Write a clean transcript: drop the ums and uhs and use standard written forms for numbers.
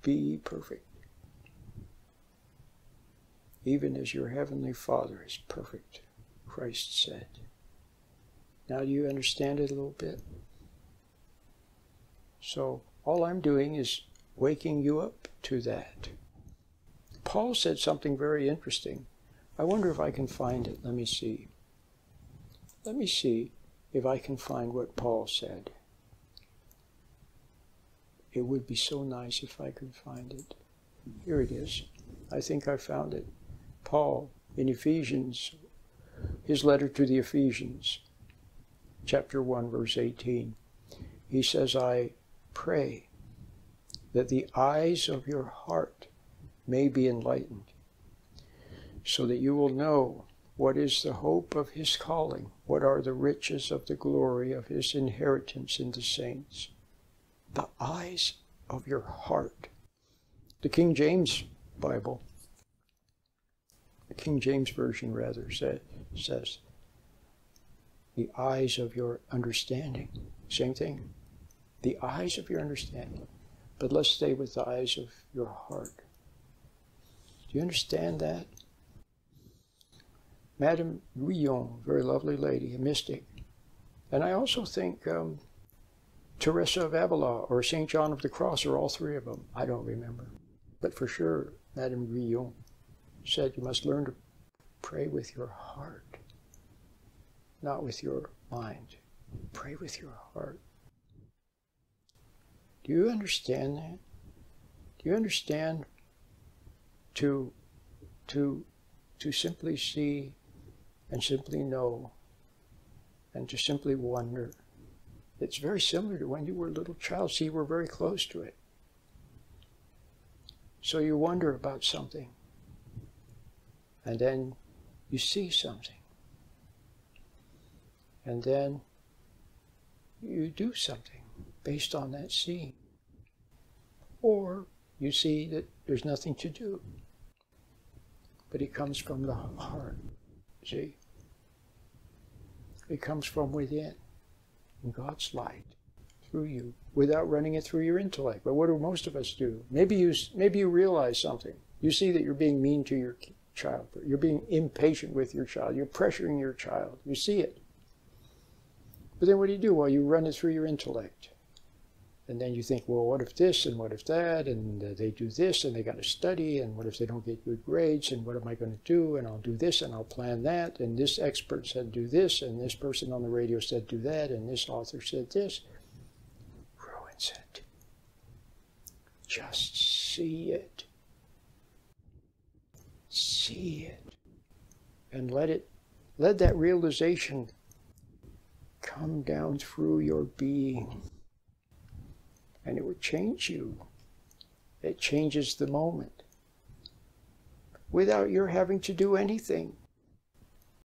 be ye perfect, even as your heavenly Father is perfect, Christ said. Now do you understand it a little bit? So all I'm doing is waking you up to that. Paul said something very interesting. I wonder if I can find it. Let me see. Let me see if I can find what Paul said. It would be so nice if I could find it. Here it is. I think I found it. Paul, in Ephesians, his letter to the Ephesians, chapter 1, verse 18. He says, I pray that the eyes of your heart may be enlightened, so that you will know what is the hope of his calling, what are the riches of the glory of his inheritance in the saints. The eyes of your heart. The King James Bible, the King James Version rather, says, the eyes of your understanding. Same thing. The eyes of your understanding. But let's stay with the eyes of your heart. Do you understand that? Madame Guyon, very lovely lady, a mystic. And I also think Teresa of Avila or St. John of the Cross, or all three of them. I don't remember. But for sure, Madame Guyon said you must learn to pray with your heart, not with your mind. Pray with your heart. Do you understand that? Do you understand to simply see and simply know and to simply wonder? It's very similar to when you were a little child. See, we're very close to it. So you wonder about something, and then you see something, and then you do something based on that seeing. Or you see that there's nothing to do, but it comes from the heart, see? It comes from within, in God's light, through you, without running it through your intellect. But what do most of us do? Maybe you realize something. You see that you're being mean to your child. You're being impatient with your child. You're pressuring your child. You see it. But then what do? Well, you run it through your intellect. And then you think, well, what if this and what if that, and they do this and they got to study, and what if they don't get good grades, and what am I going to do, and I'll do this and I'll plan that, and this expert said do this, and this person on the radio said do that, and this author said this. Ruins it. Just see it. See it. And let that realization come down through your being. And it would change you. It changes the moment. Without your having to do anything.